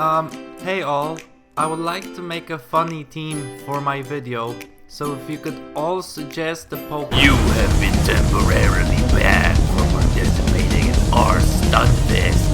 Hey all, I would like to make a funny team for my video, so if you could all suggest a Pokemon. You have been temporarily banned from participating in our Stunfist.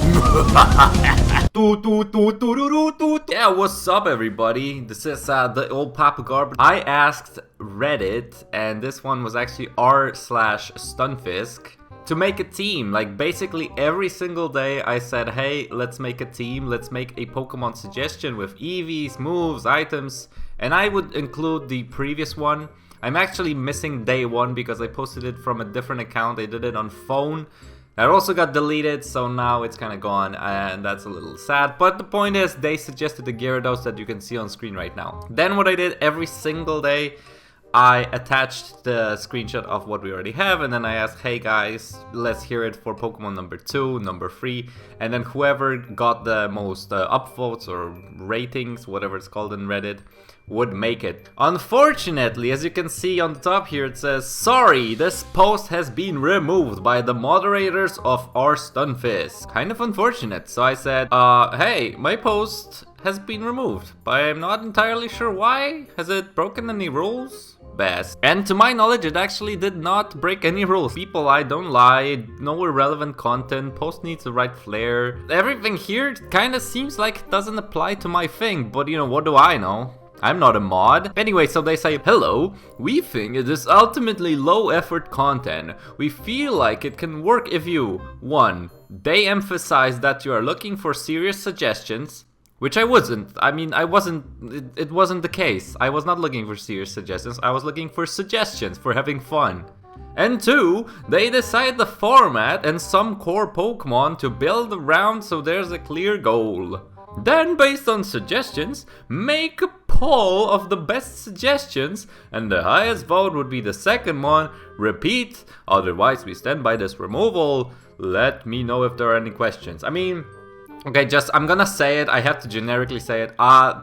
Yeah, what's up everybody? This is the old Papa Garbodors. I asked Reddit, and this one was actually r/Stunfisk, to make a team. Like basically every single day I said, hey, let's make a team, let's make a Pokemon suggestion with EVs, moves, items, and I would include the previous one. I'm actually missing day one because I posted it from a different account. I did it on phone. That also got deleted, so now it's kind of gone, and that's a little sad. But the point is, they suggested the Gyarados that you can see on screen right now. Then what I did every single day, I attached the screenshot of what we already have, and then I asked, hey guys, let's hear it for Pokemon number 2, number 3, and then whoever got the most upvotes or ratings, whatever it's called in Reddit, would make it. Unfortunately, as you can see on the top here, it says, sorry, this post has been removed by the moderators of our Stunfist. Kind of unfortunate. So I said, hey, my post has been removed, but I'm not entirely sure why. Has it broken any rules? Best. And to my knowledge, it actually did not break any rules. People, I don't lie, no irrelevant content, post needs the right flair. Everything here kind of seems like it doesn't apply to my thing, but you know, what do I know? I'm not a mod. Anyway, so they say, hello, we think it is ultimately low effort content. We feel like it can work if you, 1. They emphasize that you are looking for serious suggestions, which I wasn't. I mean, I wasn't, it wasn't the case. I was not looking for serious suggestions. I was looking for suggestions for having fun. And 2, they decide the format and some core Pokemon to build around so there's a clear goal. Then, based on suggestions, make a poll of the best suggestions, and the highest vote would be the second one. Repeat, otherwise we stand by this removal. Let me know if there are any questions. I mean, okay, just, I'm gonna say it, I have to generically say it.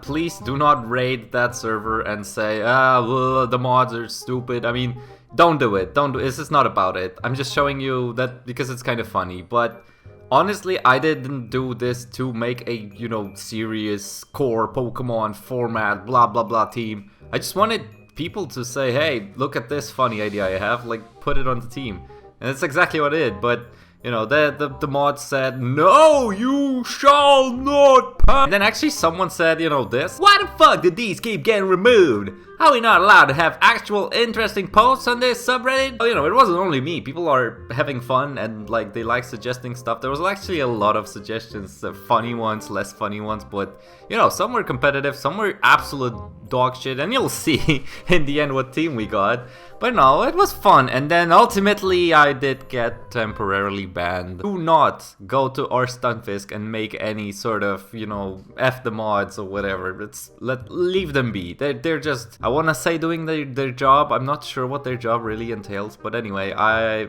Please do not raid that server and say, well, the mods are stupid. I mean, don't do it, don't do it. This is not about it. I'm just showing you that because it's kind of funny, but honestly, I didn't do this to make a, you know, serious core Pokemon format, blah blah blah team. I just wanted people to say, hey, look at this funny idea I have, like, put it on the team. And that's exactly what I did, but, you know, the mod said, no, you shall not pass. And then actually someone said, you know, this. Why the fuck did these keep getting removed? Are we not allowed to have actual interesting posts on this subreddit? Oh, you know, it wasn't only me. People are having fun and, like, they like suggesting stuff. There was actually a lot of suggestions, funny ones, less funny ones, but, you know, some were competitive, some were absolute dog shit, and you'll see in the end what team we got. But no, it was fun, and then ultimately I did get temporarily banned. Do not go to our Stunfisk and make any sort of, you know, F the mods or whatever. Leave them be. They're just, I wanna say, doing their job. I'm not sure what their job really entails, but anyway,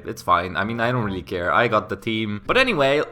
it's fine. I mean, I don't really care. I got the team. But anyway,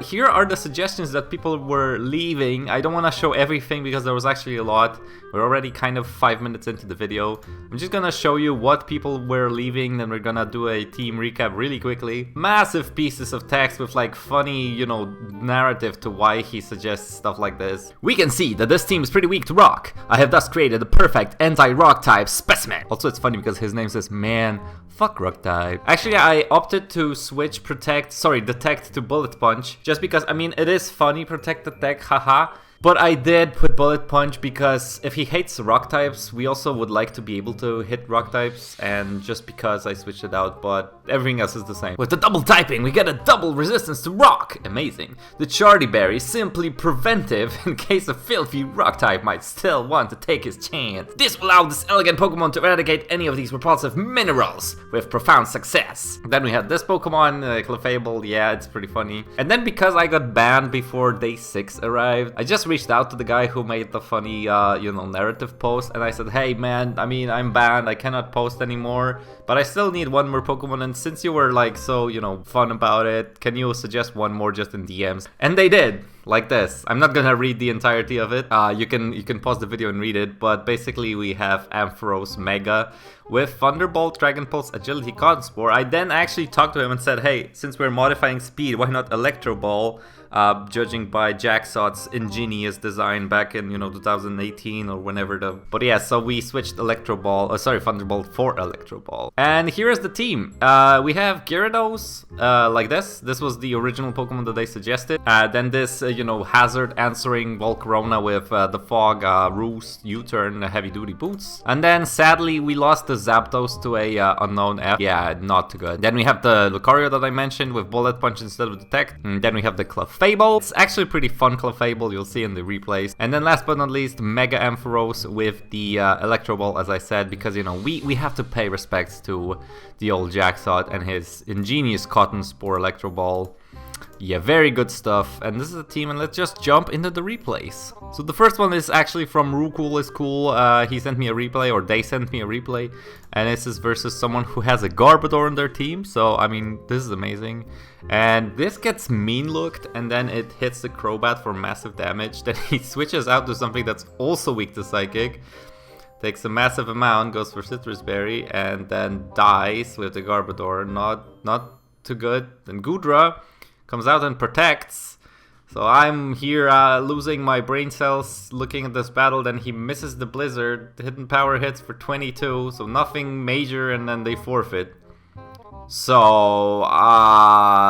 here are the suggestions that people were leaving. I don't wanna show everything because there was actually a lot. We're already kind of 5 minutes into the video. I'm just gonna show you what people were leaving, then we're gonna do a team recap really quickly. Massive pieces of text with like funny, you know, narrative to why he suggests stuff like this. We can see that this team is pretty weak to rock. I have thus created the perfect anti-rock type specimen. Also, it's funny because his name says, man, fuck rock type. Actually, I opted to switch detect to bullet punch, just because, I mean, it is funny, protect attack, haha. But I did put Bullet Punch because if he hates rock types, we also would like to be able to hit rock types, and just because I switched it out, but everything else is the same. With the double typing, we get a double resistance to rock! Amazing. The Chardy Berry is simply preventive in case a filthy rock type might still want to take his chance. This will allow this elegant Pokemon to eradicate any of these repulsive minerals with profound success. Then we had this Pokemon, Clefable, yeah, it's pretty funny. And then because I got banned before day 6 arrived, I just reached out to the guy who made the funny, you know, narrative post, and I said, hey man, I mean, I'm banned, I cannot post anymore, but I still need one more Pokemon, and since you were like so, you know, fun about it, can you suggest one more just in DMs? And they did, like this. I'm not gonna read the entirety of it. You can pause the video and read it, but basically we have Ampharos Mega with Thunderbolt, Dragon Pulse, Agility, Cotton Spore. I then actually talked to him and said, hey, since we're modifying speed, why not Electro Ball? judging by Jacksot's ingenious design back in 2018 or whenever but yeah, so we switched Thunderbolt for Electro Ball. And here is the team. We have Gyarados like this was the original Pokemon that they suggested. Then this Hazard answering Volcarona with the Fog, Roost, U-turn, heavy duty boots. And then sadly we lost the Zapdos to a unknown F. Yeah, not too good. Then we have the Lucario that I mentioned with Bullet Punch instead of Detect. And then we have the Clefable. It's actually pretty fun Clefable, you'll see in the replays. And then last but not least, Mega Ampharos with the Electro Ball, as I said, because we have to pay respects to the old Jacksot and his ingenious Cotton Spore Electro Ball. Yeah, very good stuff. And this is the team, and let's just jump into the replays. So the first one is actually from Rucool is Cool. He sent me a replay, or they sent me a replay, and this is versus someone who has a Garbodor in their team. So I mean, this is amazing. And this gets mean looked, and then it hits the Crobat for massive damage. Then he switches out to something that's also weak to Psychic, takes a massive amount, goes for Citrus Berry, and then dies with the Garbodor. Not too good. Then Goodra comes out and protects. So I'm here losing my brain cells looking at this battle. Then he misses the Blizzard. The hidden power hits for 22, so nothing major, and then they forfeit. So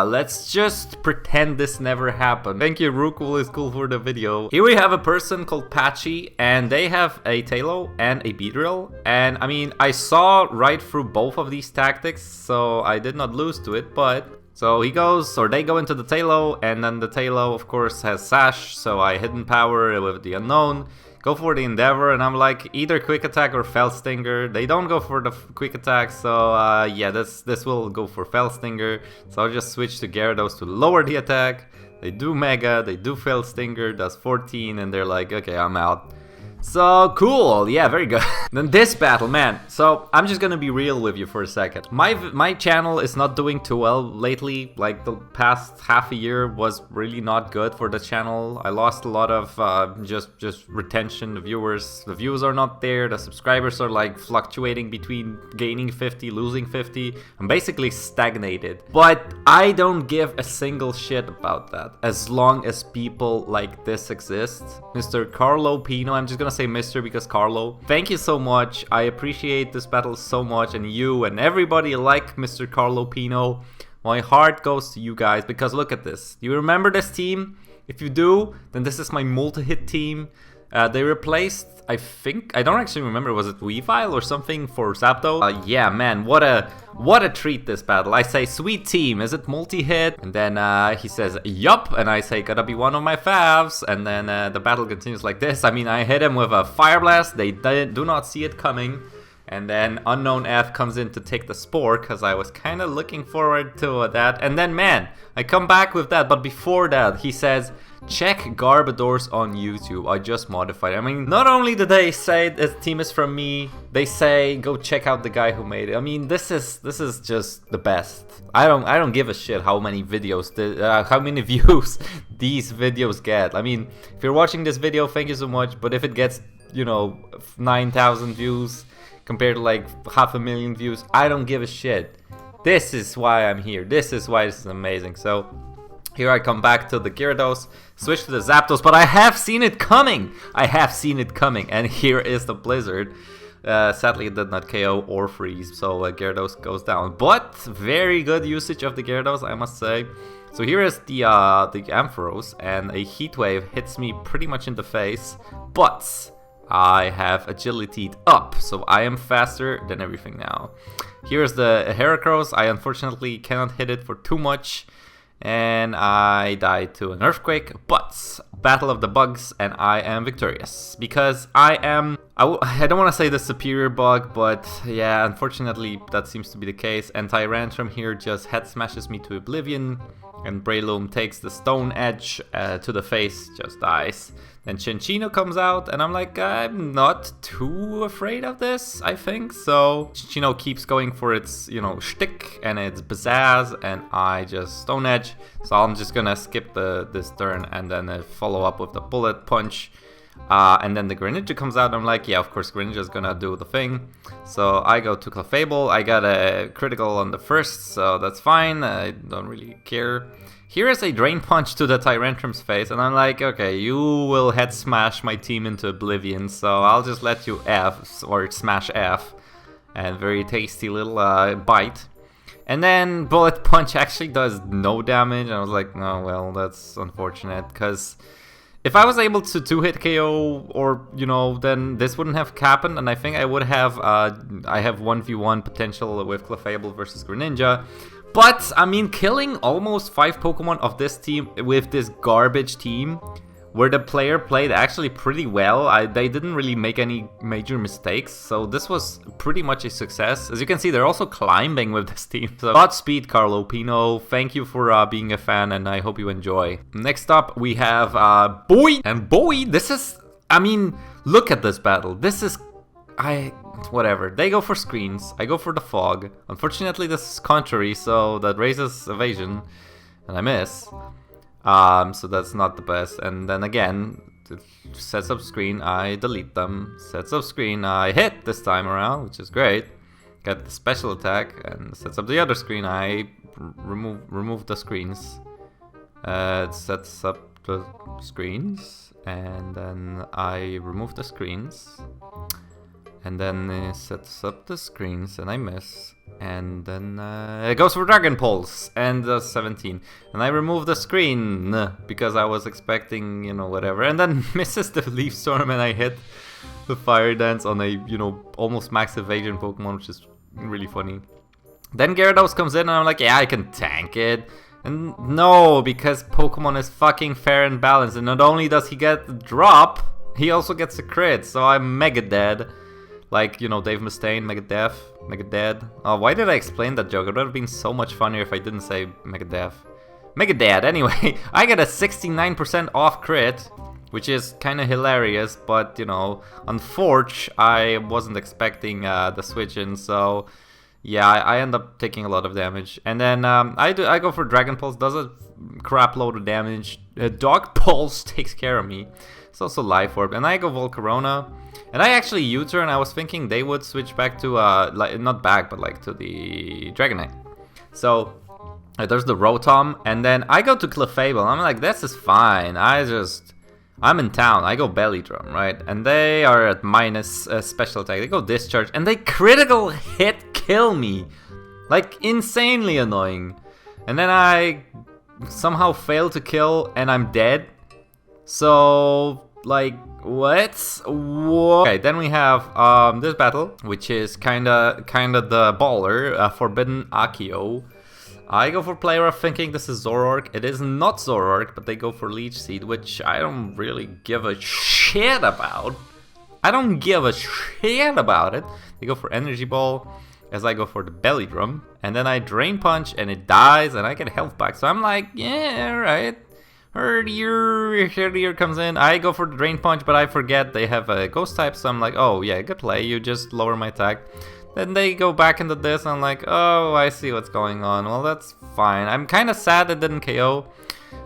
let's just pretend this never happened. Thank you, Rucool is Cool, for the video. Here we have a person called Patchy, and they have a Tailo and a Beedrill. And I mean, I saw right through both of these tactics, so I did not lose to it, but so they go into the Tailo, and then the Tailo, of course, has Sash, so I hidden power with the Unknown, go for the Endeavor, and I'm like, either Quick Attack or Fell Stinger. They don't go for the Quick Attack, so yeah, this will go for Fell Stinger. So I'll just switch to Gyarados to lower the attack. They do Mega, they do Fell Stinger, does 14, and they're like, okay, I'm out. So cool, yeah, very good. Then this battle, man. So I'm just gonna be real with you for a second. My channel is not doing too well lately. Like the past half a year was really not good for the channel. I lost a lot of just retention. The views are not there. The subscribers are like fluctuating between gaining 50, losing 50. I'm basically stagnated. But I don't give a single shit about that as long as people like this exist. Mr. Carlo Pino, I'm just gonna say Mr. because Carlo, thank you so much. I appreciate this battle so much, and you and everybody like Mr. Carlo Pino. My heart goes to you guys, because look at this. Do you remember this team? If you do, then this is my multi-hit team. They replaced, I think, I don't actually remember, was it Weavile or something for Zapdos? Yeah, man, what a treat this battle. I say, sweet team, is it multi-hit? And then he says, yup, and I say, gotta be one of my favs. And then the battle continues like this. I mean, I hit him with a Fire Blast, they do not see it coming. And then Unknown F comes in to take the Spore, because I was kind of looking forward to that. And then, man, I come back with that, but before that, he says, check Garbodors on YouTube. I just modified it. I mean, not only do they say this team is from me, they say go check out the guy who made it. I mean, this is just the best. I don't give a shit how many videos, how many views these videos get. I mean, if you're watching this video, thank you so much. But if it gets 9,000 views compared to like 500,000 views, I don't give a shit. This is why I'm here. This is why this is amazing. So here I come back to the Gyarados, switch to the Zapdos, but I have seen it coming. I have seen it coming, and here is the Blizzard. Sadly, it did not KO or freeze, so Gyarados goes down. But very good usage of the Gyarados, I must say. So here is the Ampharos, and a Heat Wave hits me pretty much in the face, but I have agility up, so I am faster than everything now. Here's the Heracross. I unfortunately cannot hit it for too much, and I died to an Earthquake, but Battle of the Bugs, and I am victorious. Because I don't want to say the superior bug, but yeah, unfortunately that seems to be the case. And Tyrantrum here just head smashes me to oblivion, and Breloom takes the Stone Edge to the face, just dies. Then Cinccino comes out, and I'm like, I'm not too afraid of this, I think. So Cinccino keeps going for its, shtick and its pizzazz, and I just Stone Edge. So I'm just gonna skip this turn and then follow up with the Bullet Punch. And then the Greninja comes out, and I'm like, yeah, of course Greninja's gonna do the thing. So I go to Clefable. I got a critical on the first, so that's fine. I don't really care. Here is a Drain Punch to the Tyrantrum's face, and I'm like, okay, you will head smash my team into oblivion, so I'll just let you F, or smash F. And very tasty little bite. And then Bullet Punch actually does no damage, and I was like, oh well, that's unfortunate, because if I was able to 2-hit KO, or, you know, then this wouldn't have happened, and I think I would have, I have 1v1 potential with Clefable versus Greninja. But, I mean, killing almost 5 Pokemon of this team with this garbage team, where the player played actually pretty well. They didn't really make any major mistakes, so this was pretty much a success. As you can see, they're also climbing with this team. So Godspeed, Carlo Pino. Thank you for being a fan, and I hope you enjoy. Next up, we have Boy. And Boy, this is... I mean, look at this battle. This is... whatever. They go for screens. I go for the fog. Unfortunately, this is contrary, so that raises evasion. And I miss. So that's not the best. And then again, it sets up screen, I delete them. Sets up screen, I hit this time around, which is great. Get the special attack, and sets up the other screen, I remove the screens. It sets up the screens, and then I remove the screens. And then it sets up the screens, and I miss. And then it goes for Dragon Pulse, and 17. And I remove the screen, because I was expecting, you know, whatever. And then misses the Leaf Storm, and I hit the Fire Dance on a, you know, almost max evasion Pokemon, which is really funny. Then Gyarados comes in, and I'm like, yeah, I can tank it. And no, because Pokemon is fucking fair and balanced. And not only does he get the drop, he also gets a crit, so I'm mega dead. Like, you know, Dave Mustaine, Mega Dead. Oh, why did I explain that joke? It would have been so much funnier if I didn't say Mega Dad. Anyway, I get a 69% off crit, which is kind of hilarious, but, you know, unfortunately, I wasn't expecting the switch in, so yeah, I end up taking a lot of damage. And then I go for Dragon Pulse, does a crap load of damage. Dog Pulse takes care of me. It's also Life Orb, and I go Volcarona. And I actually U-turn. I was thinking they would switch back to, like, not back, but like to the Dragonite. So, there's the Rotom, and then I go to Clefable. I'm like, this is fine. I'm in town. I go Belly Drum, right? And they are at minus special attack. They go Discharge, and they critical hit kill me. Like, insanely annoying. And then I somehow fail to kill, and I'm dead. So, like, what? Okay, then we have this battle, which is kinda the baller, Forbidden Akio. I go for Player thinking this is Zoroark. It is not Zoroark, but they go for Leech Seed, which I don't really give a shit about. I don't give a shit about it. They go for Energy Ball, as I go for the Belly Drum. And then I Drain Punch, and it dies, and I get health back. So I'm like, yeah, alright. Herdier comes in. I go for the Drain Punch, but I forget they have a Ghost type, so I'm like, oh yeah, good play, you just lower my attack. Then they go back into this, and I'm like, oh, I see what's going on. Well, that's fine. I'm kind of sad it didn't KO.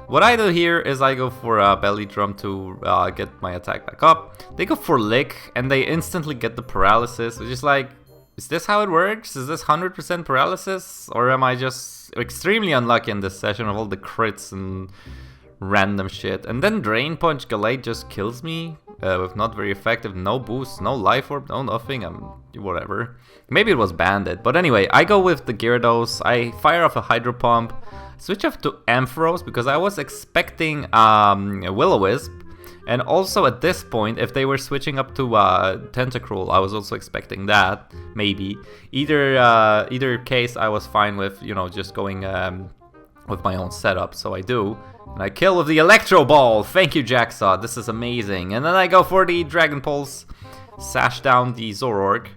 What I do here is I go for a Belly Drum to get my attack back up. They go for Lick, and they instantly get the paralysis, which is like, is this how it works? Is this 100% paralysis? Or am I just extremely unlucky in this session of all the crits and random shit? And then Drain Punch Gallade just kills me with not very effective, no boost, no Life Orb, no nothing, whatever. Maybe it was banded, but anyway, I go with the Gyarados, I fire off a Hydro Pump, switch off to Ampharos because I was expecting Will-O-Wisp, and also at this point, if they were switching up to Tentacruel, I was also expecting that, maybe. Either case, I was fine with, you know, just going with my own setup, so I do. And I kill with the Electro Ball. Thank you, Jacksaw. This is amazing. And then I go for the Dragon Pulse, sash down the Zoroark,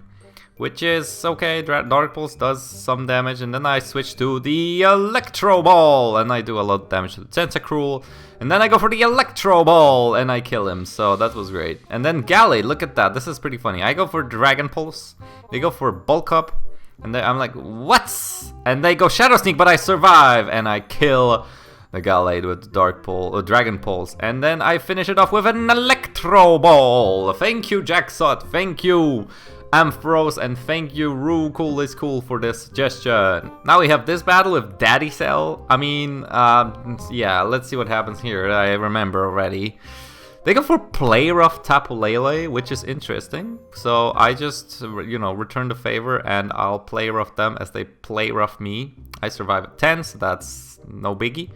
which is okay. Dark Pulse does some damage, and then I switch to the Electro Ball, and I do a lot of damage to the Tentacruel. And then I go for the Electro Ball, and I kill him. So that was great. And then Gallade, look at that. This is pretty funny. I go for Dragon Pulse. They go for Bulk Up, and I'm like, what? And they go Shadow Sneak, but I survive, and I kill the Gallade with Dragon Pulse, and then I finish it off with an Electro Ball. Thank you, Jackshot. Thank you. Ampharos, and thank you, Rue Cool is Cool, for this suggestion. Now we have this battle with Daddy Cell. I mean, yeah, let's see what happens here. I remember already. They go for Play Rough Tapu Lele, which is interesting. So I just, you know, return the favor and I'll Play Rough them as they Play Rough me. I survive at 10, so that's no biggie.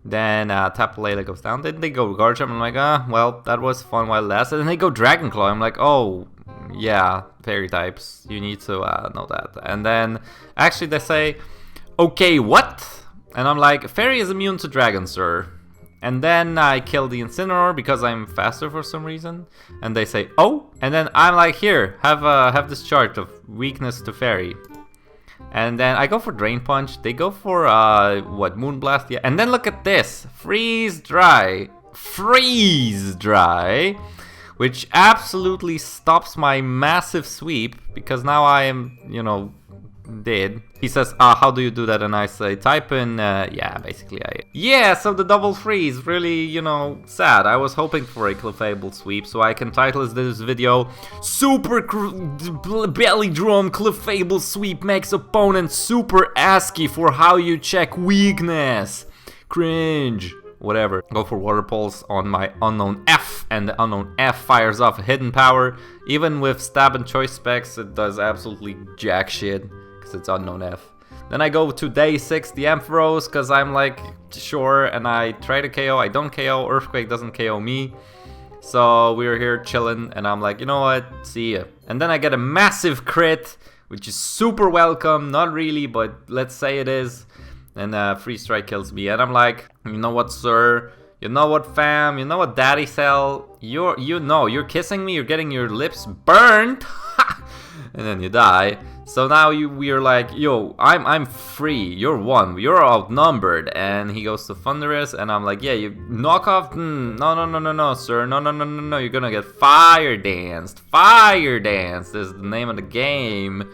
Then Tapu Lele goes down. Then they go Garchomp. I'm like, well, that was fun while it lasted. And then they go Dragon Claw. I'm like, oh, yeah, fairy types. You need to know that. And then actually they say, okay, what? And I'm like, fairy is immune to dragon, sir. And then I kill the Incineroar because I'm faster for some reason. And they say, oh. And then I'm like, here, have this chart of weakness to fairy. And then I go for Drain Punch. They go for, what, Moonblast? Yeah. And then look at this. Freeze Dry. Freeze Dry. Which absolutely stops my massive sweep. Because now I am, you know, dead. He says, how do you do that? And I say, type in, yeah, basically yeah, so the double freeze, really, you know, sad. I was hoping for a Clefable sweep, so I can title this video, Super Belly Drum Clefable Sweep makes opponent super ASCII for how you check weakness. Cringe. Whatever. Go for Water Pulse on my Unknown F, and the Unknown F fires off a hidden power. Even with Stab and Choice specs, it does absolutely jack shit. It's Unknown F. Then I go to day 6, the Ampharos, because I'm like, sure, and I try to KO, I don't KO, Earthquake doesn't KO me. So we're here chilling, and I'm like, you know what, see ya. And then I get a massive crit, which is super welcome, not really, but let's say it is. And Freeze Strike kills me, and I'm like, you know what, sir? You know what, fam? You know what, Daddy Cell? You're kissing me, you're getting your lips burned, and then you die. So now we're like, yo, I'm free, you're one, you're outnumbered. And he goes to Thunderous, and I'm like, yeah, you knock off, no, sir, no, you're gonna get Fire Danced. Fire Danced is the name of the game.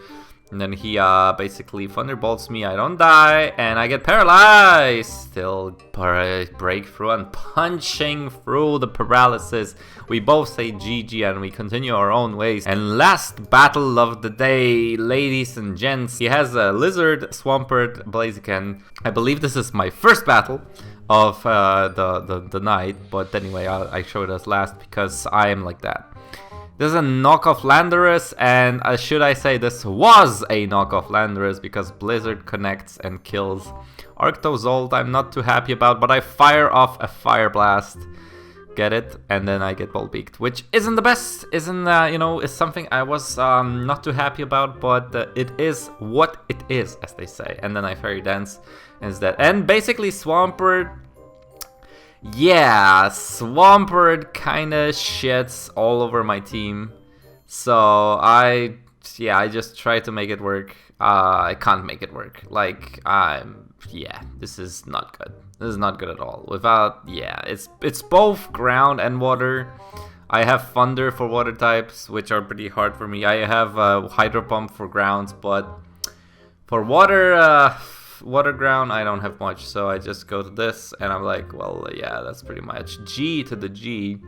And then he basically Thunderbolts me, I don't die, and I get paralyzed. Still break through and punching through the paralysis. We both say GG and we continue our own ways. And last battle of the day, ladies and gents. He has a Lizard, Swampert, Blaziken. I believe this is my first battle of the night. But anyway, I show it as last because I am like that. This is a knockoff Landorus, and should I say this was a knockoff Landorus because Blizzard connects and kills Arctozolt. I'm not too happy about, but I fire off a Fire Blast, get it, and then I get Volbeaked, which isn't the best, isn't, you know, is something I was not too happy about, but it is what it is, as they say. And then I Fairy Dance instead. And basically Swampert, yeah, Swampert kinda shits all over my team. So I just try to make it work. I can't make it work. Like, yeah, this is not good. This is not good at all. Without, yeah, it's both ground and water. I have Thunder for water types, which are pretty hard for me. I have Hydro Pump for grounds, but for water, water ground, I don't have much, so I just go to this, and I'm like, well, yeah, that's pretty much G to the G.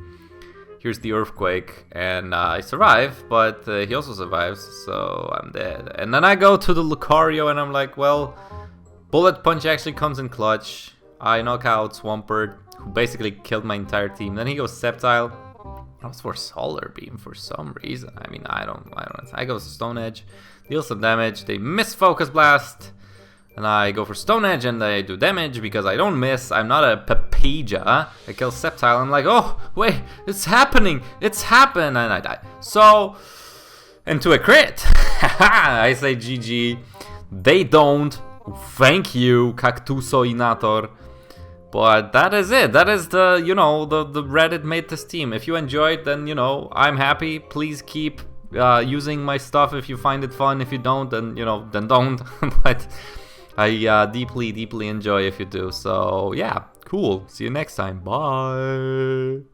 Here's the Earthquake, and I survive, but he also survives, so I'm dead. And then I go to the Lucario, and I'm like, well, Bullet Punch actually comes in clutch. I knock out Swampert, who basically killed my entire team. Then he goes Sceptile. I was for Solar Beam for some reason. I mean, I don't. I go Stone Edge, deal some damage. They miss Focus Blast. And I go for Stone Edge and I do damage because I don't miss. I'm not a Papaja. I kill Sceptile. I'm like, oh, wait, it's happening. It's happened. And I die. So, and to a crit. I say GG. They don't. Thank you, Cactusoinator. But that is it. That is the, you know, the Reddit made this team. If you enjoyed, then, you know, I'm happy. Please keep using my stuff if you find it fun. If you don't, then, you know, then don't. But I deeply enjoy if you do. So yeah, cool. See you next time. Bye.